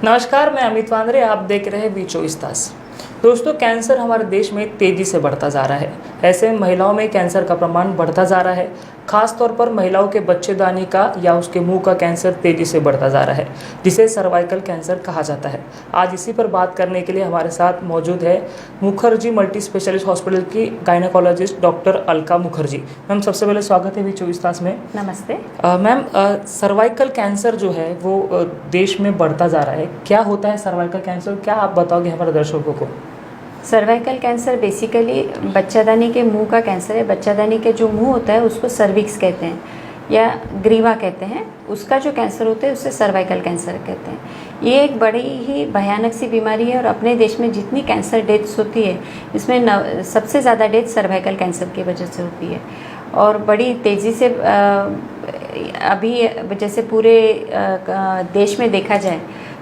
नमस्कार, मैं अमित वांद्रे। आप देख रहे हैं B24 दोस्तों, कैंसर हमारे देश में तेजी से बढ़ता जा रहा है। ऐसे में महिलाओं में कैंसर का प्रमाण बढ़ता जा रहा है। खास तौर पर महिलाओं के बच्चेदानी का या उसके मुंह का कैंसर तेजी से बढ़ता जा रहा है, जिसे सर्वाइकल कैंसर कहा जाता है। आज इसी पर बात करने के लिए हमारे साथ मौजूद है मुखर्जी मल्टी स्पेशलिस्ट हॉस्पिटल की gynaecologist doctor Alka Mukherjee. Ma'am, सबसे पहले स्वागत है B24 में। नमस्ते मैम, सर्वाइकल कैंसर जो है वो देश में बढ़ता जा रहा है। क्या होता है सर्वाइकल कैंसर, क्या आप बताओगे हमारे दर्शकों को? सर्वाइकल कैंसर बेसिकली बच्चादानी के मुंह का कैंसर है। बच्चादानी के जो मुंह होता है उसको सर्विक्स कहते हैं या ग्रीवा कहते हैं। उसका जो कैंसर होता है उससे सर्वाइकल कैंसर कहते हैं। ये एक बड़ी ही भयानक सी बीमारी है और अपने देश में जितनी कैंसर डेथ्स होती है इसमें सबसे ज़्यादा डेथ सर्वाइकल कैंसर की वजह से होती है और बड़ी तेज़ी से अभी जैसे पूरे देश में देखा जाए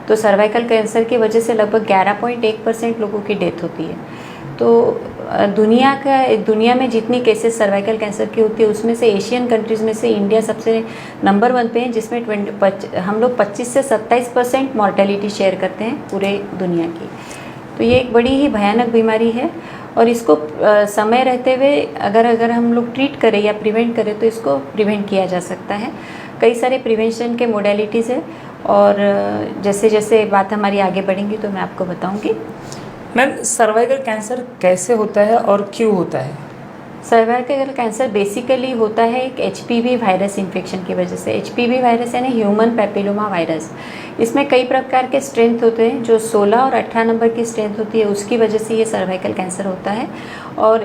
तो सर्वाइकल कैंसर की वजह से लगभग 11.1% लोगों की डेथ होती है। तो दुनिया में जितनी केसेस सर्वाइकल कैंसर की होती है उसमें से एशियन कंट्रीज़ में से इंडिया सबसे नंबर 1 पे है, जिसमें हम लोग 25 से 27% मॉर्टेलिटी शेयर करते हैं पूरे दुनिया की। तो ये एक बड़ी ही भयानक बीमारी है और इसको समय रहते हुए अगर हम लोग ट्रीट करें या प्रिवेंट करें तो इसको प्रिवेंट किया जा सकता है। कई सारे प्रिवेंशन के मोडेलिटीज़ है और जैसे जैसे बात हमारी आगे बढ़ेंगी तो मैं आपको बताऊंगी। मैम, सर्वाइकल कैंसर कैसे होता है और क्यों होता है? सर्वाइकल कैंसर बेसिकली होता है एक HPV वायरस इन्फेक्शन की वजह से। HPV वायरस यानी ह्यूमन पैपिलोमा वायरस। इसमें कई प्रकार के स्ट्रेंथ होते हैं। जो 16 और 18 नंबर की स्ट्रेंथ होती है उसकी वजह से ये सर्वाइकल कैंसर होता है और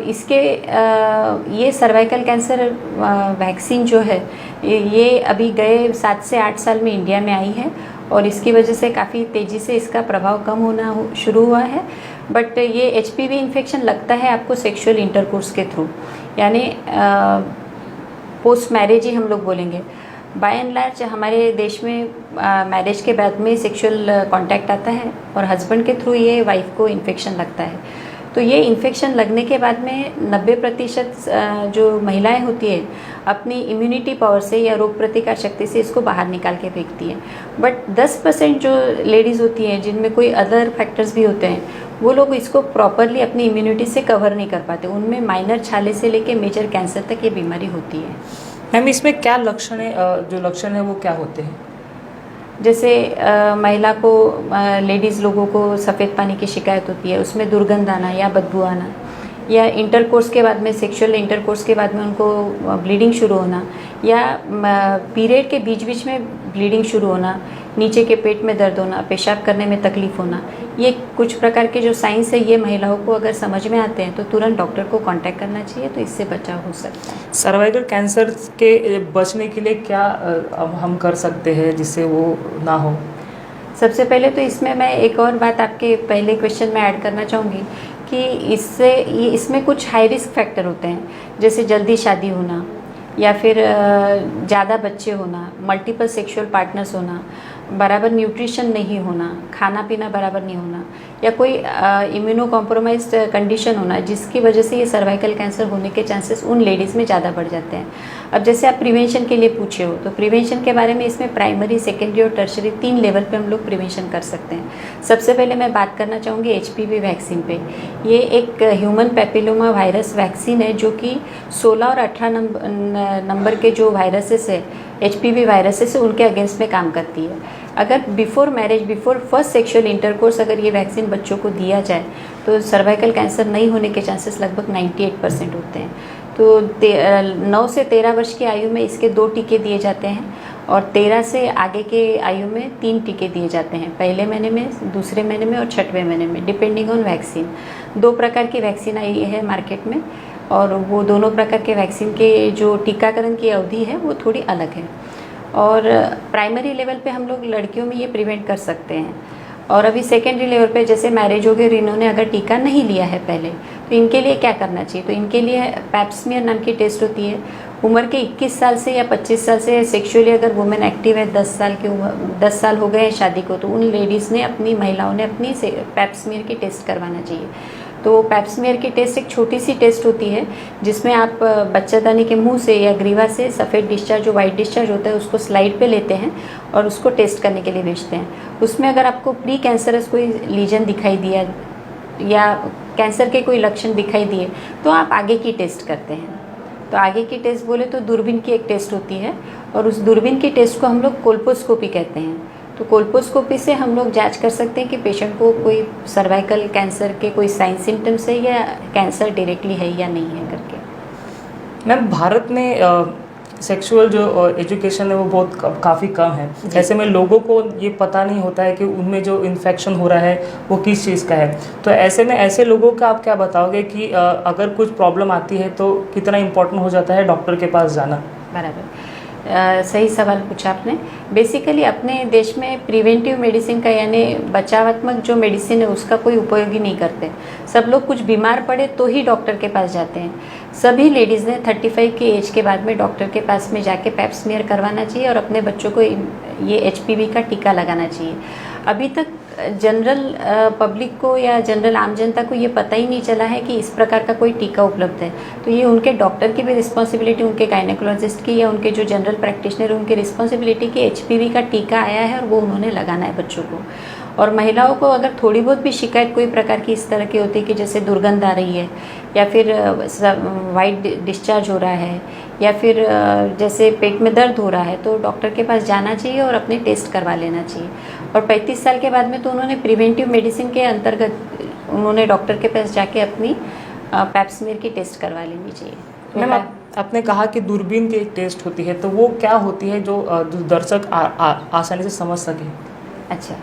ये सर्वाइकल कैंसर वैक्सीन जो है ये अभी गए 7 से 8 साल में इंडिया में आई है और इसकी वजह से काफ़ी तेज़ी से इसका प्रभाव कम होना शुरू हुआ है। बट ये HPV इन्फेक्शन लगता है आपको सेक्सुअल इंटरकोर्स के थ्रू, यानी पोस्ट मैरिज ही हम लोग बोलेंगे। बाय एंड लार्ज हमारे देश में मैरिज के बाद में सेक्सुअल कांटेक्ट आता है और हस्बैंड के थ्रू ये वाइफ को इन्फेक्शन लगता है। तो ये इन्फेक्शन लगने के बाद में 90% जो महिलाएं होती है अपनी इम्यूनिटी पावर से या रोग प्रतिकार शक्ति से इसको बाहर निकाल के फेंकती हैं। बट 10% जो लेडीज़ होती हैं जिनमें कोई अदर फैक्टर्स भी होते हैं वो लोग इसको प्रॉपरली अपनी इम्यूनिटी से कवर नहीं कर पाते। उनमें माइनर छाले से लेके मेजर कैंसर तक ये बीमारी होती है। मैम, इसमें क्या लक्षण है, जो लक्षण है वो क्या होते हैं? जैसे महिला को लेडीज़ लोगों को सफ़ेद पानी की शिकायत होती है, उसमें दुर्गंध आना या बदबू आना, या इंटरकोर्स के बाद में सेक्सुअल इंटरकोर्स के बाद में उनको ब्लीडिंग शुरू होना या पीरियड के बीच बीच में ब्लीडिंग शुरू होना, नीचे के पेट में दर्द होना, पेशाब करने में तकलीफ़ होना। ये कुछ प्रकार के जो साइंस है ये महिलाओं को अगर समझ में आते हैं तो तुरंत डॉक्टर को कांटेक्ट करना चाहिए, तो इससे बचाव हो सकता है। सर्वाइकल कैंसर के बचने के लिए क्या हम कर सकते हैं जिससे वो ना हो? सबसे पहले तो इसमें मैं एक और बात आपके पहले क्वेश्चन में ऐड करना चाहूँगी कि इसमें कुछ हाई रिस्क फैक्टर होते हैं, जैसे जल्दी शादी होना या फिर ज़्यादा बच्चे होना, मल्टीपल सेक्सुअल पार्टनर्स होना, बराबर न्यूट्रिशन नहीं होना, खाना पीना बराबर नहीं होना, या कोई इम्यूनो कॉम्प्रोमाइज्ड कंडीशन होना जिसकी वजह से ये सर्वाइकल कैंसर होने के चांसेस उन लेडीज़ में ज़्यादा बढ़ जाते हैं। अब जैसे आप प्रिवेंशन के लिए पूछे हो तो प्रिवेंशन के बारे में इसमें प्राइमरी, सेकेंडरी और टर्शरी 3 लेवल पे हम लोग प्रिवेंशन कर सकते हैं। सबसे पहले मैं बात करना चाहूँगी HPV वैक्सीन पे। ये एक ह्यूमन पैपिलोमा वायरस वैक्सीन है जो कि 16 और 18 नंबर के जो वायरसेस है HPV वायरसेस उनके अगेंस्ट में काम करती है। अगर before marriage, before first sexual intercourse अगर ये वैक्सीन बच्चों को दिया जाए तो सर्वाइकल कैंसर नहीं होने के चांसेस लगभग 98% होते हैं। तो 9 से 13 वर्ष की आयु में इसके 2 टीके दिए जाते हैं और 13 से आगे के आयु में 3 टीके दिए जाते हैं, पहले महीने में, दूसरे महीने में और 6वें महीने में, डिपेंडिंग ऑन वैक्सीन। 2 प्रकार की वैक्सीन आई है मार्केट में और वो दोनों प्रकार के वैक्सीन के जो टीकाकरण की अवधि है वो थोड़ी अलग है। और प्राइमरी लेवल पे हम लोग लड़कियों में ये प्रिवेंट कर सकते हैं। और अभी सेकेंडरी लेवल पे जैसे मैरिज हो गई और इन्होंने अगर टीका नहीं लिया है पहले तो इनके लिए क्या करना चाहिए? तो इनके लिए पैप्समियर नाम की टेस्ट होती है। उम्र के 21 साल से या 25 साल से सेक्सुअली अगर वुमेन एक्टिव है, 10 साल की उम्र, 10 साल हो गए हैं शादी को, तो उन लेडीज़ ने, अपनी महिलाओं ने अपनी पैप्समियर की टेस्ट करवाना चाहिए। तो पैप्समियर की टेस्ट एक छोटी सी टेस्ट होती है जिसमें आप बच्चादानी के मुंह से या ग्रीवा से सफ़ेद डिस्चार्ज, जो वाइट डिस्चार्ज होता है, उसको स्लाइड पे लेते हैं और उसको टेस्ट करने के लिए भेजते हैं। उसमें अगर आपको प्री कैंसरस कोई लीजन दिखाई दिया या कैंसर के कोई लक्षण दिखाई दिए तो आप आगे की टेस्ट करते हैं। तो आगे की टेस्ट बोले तो दूरबीन की एक टेस्ट होती है और उस दूरबीन की टेस्ट को हम लोग कोल्पोस्कोपी कहते हैं। तो कोल्पोस्कोपी से हम लोग जांच कर सकते हैं कि पेशेंट को कोई सर्वाइकल कैंसर के कोई साइन सिम्टम्स है या कैंसर डायरेक्टली है या नहीं है करके। मैम, भारत में सेक्सुअल जो एजुकेशन है वो बहुत काफ़ी कम है। ऐसे में लोगों को ये पता नहीं होता है कि उनमें जो इन्फेक्शन हो रहा है वो किस चीज़ का है। तो ऐसे में ऐसे लोगों का आप क्या बताओगे कि अगर कुछ प्रॉब्लम आती है तो कितना इम्पोर्टेंट हो जाता है डॉक्टर के पास जाना? बराबर, सही सवाल पूछा आपने। बेसिकली अपने देश में प्रिवेंटिव मेडिसिन का यानी बचावात्मक जो मेडिसिन है उसका कोई उपयोग ही नहीं करते। सब लोग कुछ बीमार पड़े तो ही डॉक्टर के पास जाते हैं। सभी लेडीज़ ने 35 की एज के बाद में डॉक्टर के पास में जाके पैप्समियर करवाना चाहिए और अपने बच्चों को ये HPV का टीका लगाना चाहिए। अभी तक जनरल पब्लिक को या जनरल आम जनता को ये पता ही नहीं चला है कि इस प्रकार का कोई टीका उपलब्ध है। तो ये उनके डॉक्टर की भी रिस्पॉन्सिबिलिटी, उनके गायनेकोलॉजिस्ट की या उनके जो जनरल प्रैक्टिशनर उनकी रिस्पॉन्सिबिलिटी कि HPV का टीका आया है और वो उन्होंने लगाना है बच्चों को। और महिलाओं को अगर थोड़ी बहुत भी शिकायत कोई प्रकार की इस तरह की होती है कि जैसे दुर्गंध आ रही है या फिर वाइट डिस्चार्ज हो रहा है या फिर जैसे पेट में दर्द हो रहा है तो डॉक्टर के पास जाना चाहिए और अपने टेस्ट करवा लेना चाहिए। और 35 साल के बाद में तो उन्होंने प्रिवेंटिव मेडिसिन के अंतर्गत उन्होंने डॉक्टर के पास जाके अपनी पैप्समियर की टेस्ट करवा लेनी चाहिए। मैम, आपने कहा कि दूरबीन की एक टेस्ट होती है, तो वो क्या होती है जो दर्शक आसानी से समझ सके? अच्छा,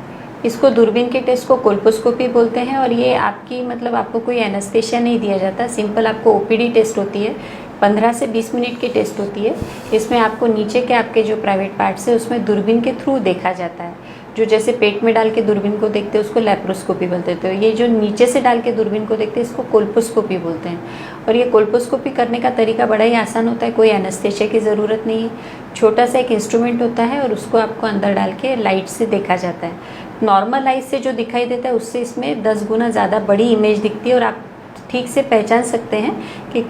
इसको दूरबीन के टेस्ट को कोल्पोस्कोपी बोलते हैं और ये आपकी मतलब आपको कोई एनेस्थेशिया नहीं दिया जाता। सिंपल आपको OPD टेस्ट होती है, 15 से 20 मिनट की टेस्ट होती है। इसमें आपको नीचे के आपके जो प्राइवेट पार्ट्स है उसमें दूरबीन के थ्रू देखा जाता है। जो जैसे पेट में डाल के दूरबीन को देखते हैं उसको लैप्रोस्कोपी बोलते हैं। तो ये जो नीचे से डाल के दूरबीन को देखते हैं इसको कोल्पोस्कोपी बोलते हैं। और ये कोल्पोस्कोपी करने का तरीका बड़ा ही आसान होता है, कोई एनेस्थेशिया की ज़रूरत नहीं है। छोटा सा एक इंस्ट्रूमेंट होता है और उसको आपको अंदर डाल के लाइट से देखा जाता है। नॉर्मल आइज से जो दिखाई देता है उससे इसमें 10 गुना ज़्यादा बड़ी इमेज दिखती है और आप ठीक से पहचान सकते हैं कि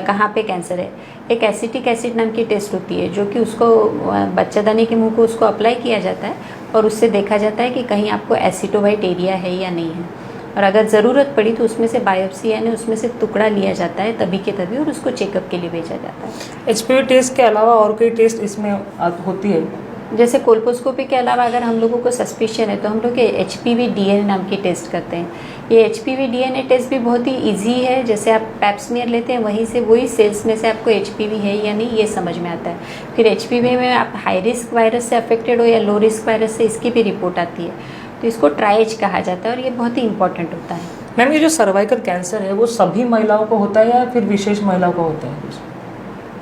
कहाँ पे कैंसर है। एक एसिटिक एसिड नाम की टेस्ट होती है जो कि उसको बच्चादानी के मुंह को उसको अप्लाई किया जाता है और उससे देखा जाता है कि कहीं आपको एसिटोवाइट एरिया है या नहीं है। और अगर ज़रूरत पड़ी तो उसमें से बायोप्सी यानी उसमें से टुकड़ा लिया जाता है तभी के तभी और उसको चेकअप के लिए भेजा जाता है। HPV टेस्ट के अलावा और कोई टेस्ट इसमें होती है? जैसे कोल्पोस्कोपी के अलावा अगर हम लोगों को सस्पिशन है तो हम लोग HPV DNA नाम की टेस्ट करते हैं। ये HPV DNA टेस्ट भी बहुत ही इजी है। जैसे आप पैप्समियर लेते हैं वहीं से वही सेल्स में से आपको HPV है या नहीं ये समझ में आता है। फिर HPV में आप हाई रिस्क वायरस से अफेक्टेड हो या लो रिस्क वायरस से, इसकी भी रिपोर्ट आती है। तो इसको ट्राइज कहा जाता है और ये बहुत ही इंपॉर्टेंट होता है। मैम, ये जो सर्वाइकल कैंसर है वो सभी महिलाओं को होता है या फिर विशेष महिलाओं को होता है?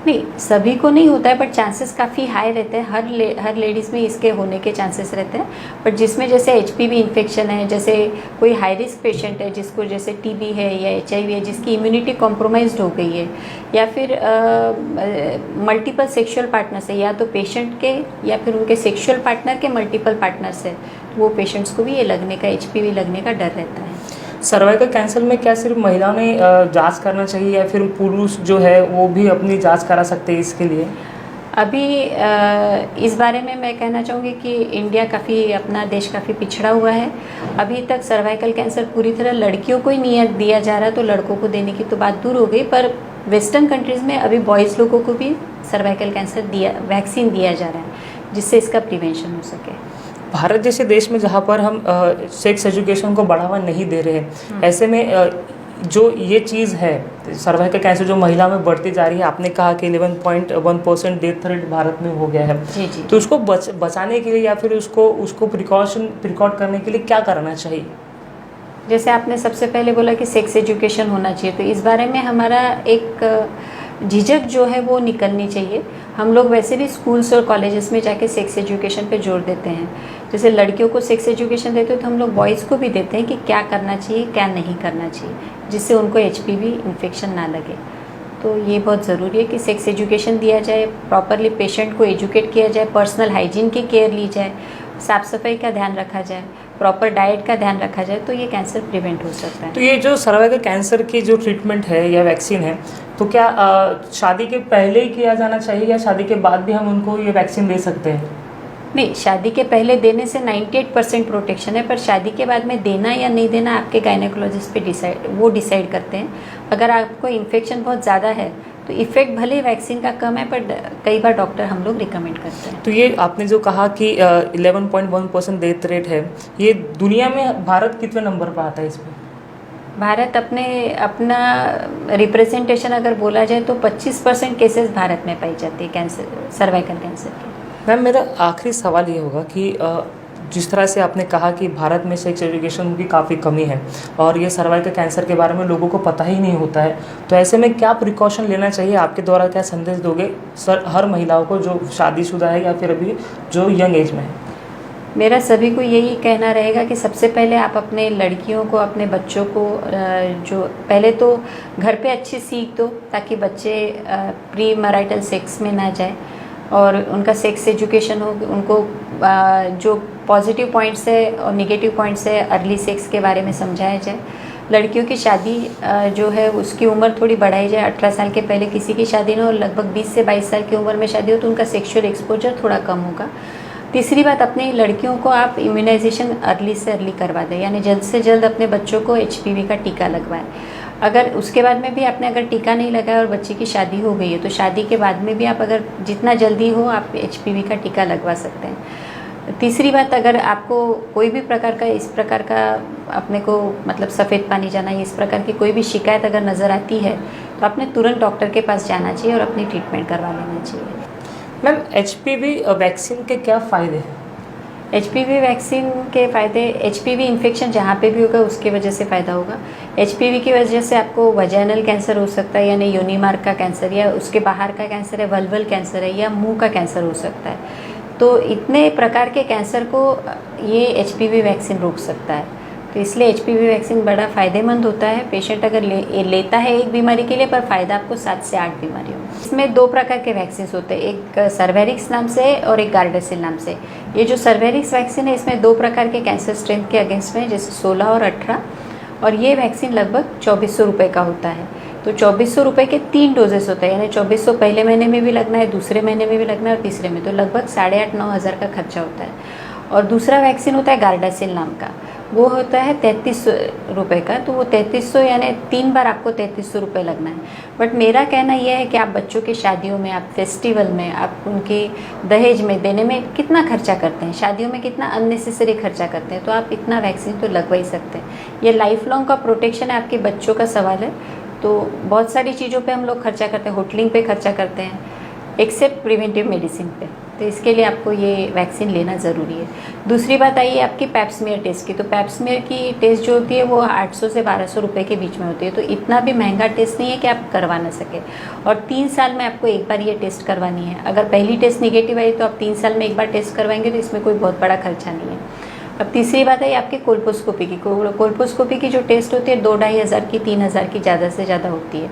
नहीं, सभी को नहीं होता है बट चांसेस काफ़ी हाई रहते हैं। हर लेडीज़ में इसके होने के चांसेस रहते हैं। बट जिसमें जैसे HPV इन्फेक्शन है, जैसे कोई हाई रिस्क पेशेंट है जिसको जैसे TB है या HIV है जिसकी इम्यूनिटी कॉम्प्रोमाइज्ड हो गई है या फिर मल्टीपल सेक्सुअल पार्टनर्स है या तो पेशेंट के या फिर उनके सेक्सुअल पार्टनर के मल्टीपल पार्टनर्स है, तो वो पेशेंट्स को भी ये लगने का HPV लगने का डर रहता है। सर्वाइकल कैंसर में क्या सिर्फ महिलाओं ने जांच करना चाहिए या फिर पुरुष जो है वो भी अपनी जांच करा सकते हैं इसके लिए? अभी इस बारे में मैं कहना चाहूँगी कि इंडिया अपना देश काफ़ी पिछड़ा हुआ है। अभी तक सर्वाइकल कैंसर पूरी तरह लड़कियों को ही नहीं दिया जा रहा, तो लड़कों को देने की तो बात दूर हो गई। पर वेस्टर्न कंट्रीज़ में अभी बॉयज़ लोगों को भी सर्वाइकल कैंसर वैक्सीन दिया जा रहा है जिससे इसका प्रिवेंशन हो सके। भारत जैसे देश में जहाँ पर हम सेक्स एजुकेशन को बढ़ावा नहीं दे रहे हैं, ऐसे में जो ये चीज़ है सर्वाइकल कैंसर जो महिला में बढ़ती जा रही है, आपने कहा कि 11.1% डेथ रेट भारत में हो गया है। जी जी। तो उसको बचाने के लिए या फिर उसको प्रिकॉट करने के लिए क्या करना चाहिए? जैसे आपने सबसे पहले बोला कि सेक्स एजुकेशन होना चाहिए, तो इस बारे में हमारा एक झिझक जो है वो निकलनी चाहिए। हम लोग वैसे भी स्कूल्स और कॉलेजेस में जाके सेक्स एजुकेशन पे जोर देते हैं। जैसे लड़कियों को सेक्स एजुकेशन देते हो तो हम लोग बॉयज़ को भी देते हैं कि क्या करना चाहिए क्या नहीं करना चाहिए, जिससे उनको HPV इन्फेक्शन ना लगे। तो ये बहुत ज़रूरी है कि सेक्स एजुकेशन दिया जाए, प्रॉपरली पेशेंट को एजुकेट किया जाए, पर्सनल हाइजीन की केयर ली जाए, साफ़ सफाई का ध्यान रखा जाए। प्रॉपर डाइट का ध्यान रखा जाए तो ये कैंसर प्रिवेंट हो सकता है। तो ये जो सर्वाइकल कैंसर की जो ट्रीटमेंट है या वैक्सीन है, तो क्या शादी के पहले ही किया जाना चाहिए या शादी के बाद भी हम उनको ये वैक्सीन दे सकते हैं? नहीं, शादी के पहले देने से 98% प्रोटेक्शन है, पर शादी के बाद में देना या नहीं देना आपके गायनेकोलॉजिस्ट पे डिसाइड करते हैं। अगर आपको इन्फेक्शन बहुत ज़्यादा है तो इफेक्ट भले वैक्सीन का कम है, पर कई बार डॉक्टर हम लोग रिकमेंड करते हैं। तो ये आपने जो कहा कि 11.1% डेथ रेट है, ये दुनिया में भारत कितने नंबर पर आता है इसमें? भारत अपना रिप्रेजेंटेशन अगर बोला जाए तो 25% केसेस भारत में पाई जाती है कैंसर, सर्वाइकल कैंसर की। मैम, मेरा आखिरी सवाल ये होगा कि जिस तरह से आपने कहा कि भारत में सेक्स एजुकेशन की काफ़ी कमी है और ये सर्वाइकल कैंसर के बारे में लोगों को पता ही नहीं होता है, तो ऐसे में क्या प्रिकॉशन लेना चाहिए? आपके द्वारा क्या संदेश दोगे सर हर महिलाओं को जो शादीशुदा है या फिर अभी जो यंग एज में है? मेरा सभी को यही कहना रहेगा कि सबसे पहले आप अपने लड़कियों को, अपने बच्चों को जो पहले तो घर पे अच्छी सीख दो ताकि बच्चे प्री मैरिटल सेक्स में ना जाए और उनका सेक्स एजुकेशन हो, उनको जो पॉजिटिव पॉइंट्स है और नेगेटिव पॉइंट्स है अर्ली सेक्स के बारे में समझाया जाए। लड़कियों की शादी जो है उसकी उम्र थोड़ी बढ़ाई जाए, 18 साल के पहले किसी की शादी ना हो, लगभग 20 से 22 साल की उम्र में शादी हो तो उनका सेक्सुअल एक्सपोजर थोड़ा कम होगा। तीसरी बात, अपनी लड़कियों को आप इम्यूनाइजेशन अर्ली से अर्ली करवा दें, यानी जल्द से जल्द अपने बच्चों को HPV का टीका लगवाएं। अगर उसके बाद में भी आपने अगर टीका नहीं लगाया और बच्चे की शादी हो गई है तो शादी के बाद में भी आप अगर जितना जल्दी हो आप HPV का टीका लगवा सकते हैं। तीसरी बात, अगर आपको कोई भी प्रकार का इस प्रकार का अपने को मतलब सफ़ेद पानी जाना या इस प्रकार की कोई भी शिकायत अगर नज़र आती है तो आपने तुरंत डॉक्टर के पास जाना चाहिए और अपनी ट्रीटमेंट करवा लेना चाहिए। मैम, HPV वैक्सीन के क्या फ़ायदे हैं? HPV वैक्सीन के फ़ायदे, HPV इन्फेक्शन जहाँ पे भी होगा उसकी वजह से फ़ायदा होगा। HPV की वजह से आपको वजाइनल कैंसर हो सकता है, यानी योनि मार्ग का कैंसर, या उसके बाहर का कैंसर है, वल्वल कैंसर है, या मुंह का कैंसर हो सकता है। तो इतने प्रकार के कैंसर को ये HPV वैक्सीन रोक सकता है। तो इसलिए HPV वैक्सीन बड़ा फ़ायदेमंद होता है। पेशेंट अगर लेता है एक बीमारी के लिए, पर फ़ायदा आपको 7 से 8 बीमारियों में। इसमें 2 प्रकार के वैक्सीन होते हैं, एक सर्वेरिक्स नाम से और एक गार्डासिल नाम से। ये जो सर्वेरिक्स वैक्सीन है इसमें 2 प्रकार के कैंसर स्ट्रेन के अगेंस्ट में, जैसे 16 और 18, और ये वैक्सीन लगभग 2400 रुपये का होता है। तो 2400 रुपये के 3 डोजेस होते हैं, यानी 2400 पहले महीने में भी लगना है, दूसरे महीने में भी लगना है और तीसरे में, तो लगभग 8,500-9 हज़ार का खर्चा होता है। और दूसरा वैक्सीन होता है गार्डासिल नाम का, वो होता है 3300 रुपये का। तो वो 3300 यानी 3 बार आपको 3300 रुपये लगना है। बट मेरा कहना यह है कि आप बच्चों की शादियों में, आप फेस्टिवल में, आप उनकी दहेज में देने में कितना खर्चा करते हैं, शादियों में कितना अननेसेसरी खर्चा करते हैं, तो आप इतना वैक्सीन तो लगवा ही सकते हैं। ये लाइफ लॉन्ग का प्रोटेक्शन है, आपके बच्चों का सवाल है। तो बहुत सारी चीज़ों पे हम लोग खर्चा करते हैं, होटलिंग पे खर्चा करते हैं, एक्सेप्ट प्रिवेंटिव मेडिसिन पे। तो इसके लिए आपको ये वैक्सीन लेना ज़रूरी है। दूसरी बात आई आपकी पैप्समियर टेस्ट की। तो पैप्समियर की टेस्ट जो होती है वो 800 से 1200 रुपये के बीच में होती है। तो इतना भी महंगा टेस्ट नहीं है कि आप करवा ना सके। और 3 साल में आपको एक बार ये टेस्ट करवानी है। अगर पहली टेस्ट निगेटिव आई तो आप 3 साल में एक बार टेस्ट करवाएंगे, तो इसमें कोई बहुत बड़ा खर्चा नहीं है। अब तीसरी बात है आपकी कोल्पोस्कोपी की। कोल्पोस्कोपी की जो टेस्ट होती है 2-2.5 हज़ार की, 3 हज़ार की ज़्यादा से ज़्यादा होती है।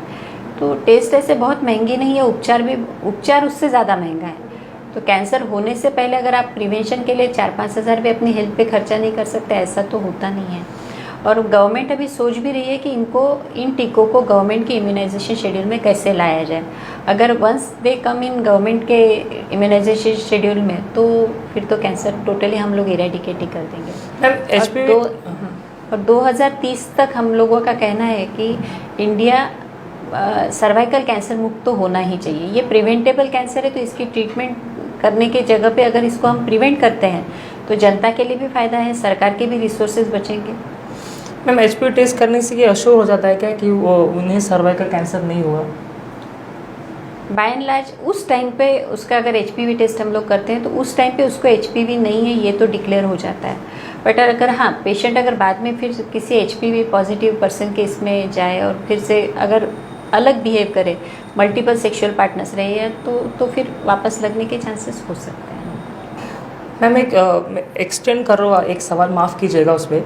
तो टेस्ट ऐसे बहुत महंगी नहीं है, उपचार उससे ज़्यादा महंगा है। तो कैंसर होने से पहले अगर आप प्रिवेंशन के लिए 4-5 हज़ार भी अपनी हेल्थ पे खर्चा नहीं कर सकते, ऐसा तो होता नहीं है। और गवर्नमेंट अभी सोच भी रही है कि इन टीकों को गवर्नमेंट के इम्यूनाइजेशन शेड्यूल में कैसे लाया जाए। अगर once they come in government के इम्यूनाइजेशन शेड्यूल में, तो फिर तो कैंसर टोटली हम लोग इरेडिकेट ही कर देंगे। और 2030 तक हम लोगों का कहना है कि इंडिया सर्वाइकल कैंसर मुक्त तो होना ही चाहिए। ये प्रिवेंटेबल कैंसर है, तो इसकी ट्रीटमेंट करने के जगह पे अगर इसको हम प्रिवेंट करते हैं तो जनता के लिए भी फ़ायदा है, सरकार के भी रिसोर्सेज बचेंगे। मैम, HPV टेस्ट करने से ये अश्योर हो जाता है क्या कि वो उन्हें सर्वाइकल कैंसर नहीं हुआ? बाय एंड लार्ज उस टाइम पे उसका अगर HPV टेस्ट हम लोग करते हैं तो उस टाइम पे उसको HPV नहीं है ये तो डिक्लेयर हो जाता है। बट अगर हाँ पेशेंट अगर बाद में फिर किसी HPV पॉजिटिव पर्सन के इसमें जाए और फिर से अगर अलग बिहेव करे, मल्टीपल सेक्सुअल पार्टनर्स रहे हैं, तो फिर वापस लगने के चांसेस हो सकते हैं। मैम, एक एक्सटेंड कर रहा हूँ एक सवाल, माफ़ कीजिएगा उस पर।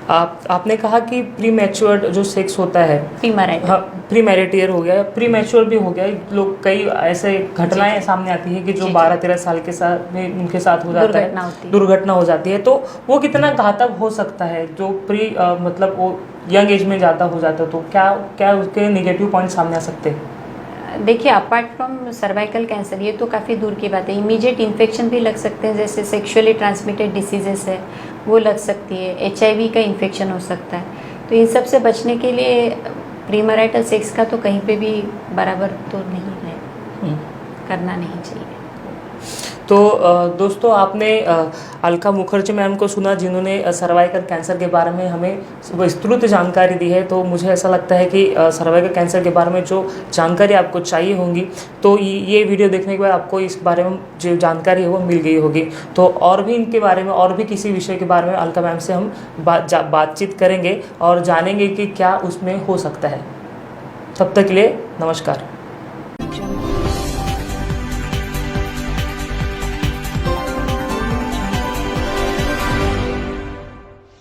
आपने कहा कि प्री मैच्योर्ड जो सेक्स होता है, प्रीमैरिटल, हाँ, प्री मैरिटियर हो गया, प्री मैच्योर भी हो गया, लोग कई ऐसे घटनाएं जी, जी। सामने आती है कि जो जी, जी। 12-13 साल के साथ में उनके साथ हो जाता दुर्घटना है, होती है। दुर्घटना हो जाती है, तो वो कितना घातक हो सकता है जो मतलब वो यंग एज में ज़्यादा हो जाता है, तो क्या क्या उसके नेगेटिव पॉइंट सामने आ सकते हैं? देखिए, अपार्ट फ्रॉम सर्वाइकल कैंसर, ये तो काफ़ी दूर की बात है, इमीडिएट इन्फेक्शन भी लग सकते हैं, जैसे सेक्सुअली ट्रांसमिटेड डिसीजेस है वो लग सकती है, HIV का इन्फेक्शन हो सकता है। तो इन सब से बचने के लिए प्रीमैरिटल सेक्स का तो कहीं पे भी बराबर तो नहीं है, करना नहीं चाहिए। तो दोस्तों, आपने अलका मुखर्जी मैम को सुना, जिन्होंने सर्वाइकल कैंसर के बारे में हमें विस्तृत जानकारी दी है। तो मुझे ऐसा लगता है कि सर्वाइकल कैंसर के बारे में जो जानकारी आपको चाहिए होंगी, तो ये वीडियो देखने के बाद आपको इस बारे में जो जानकारी है वो मिल गई होगी। तो और भी इनके बारे में, और भी किसी विषय के बारे में अलका मैम से हम बातचीत करेंगे और जानेंगे कि क्या उसमें हो सकता है। तब तक के लिए नमस्कार।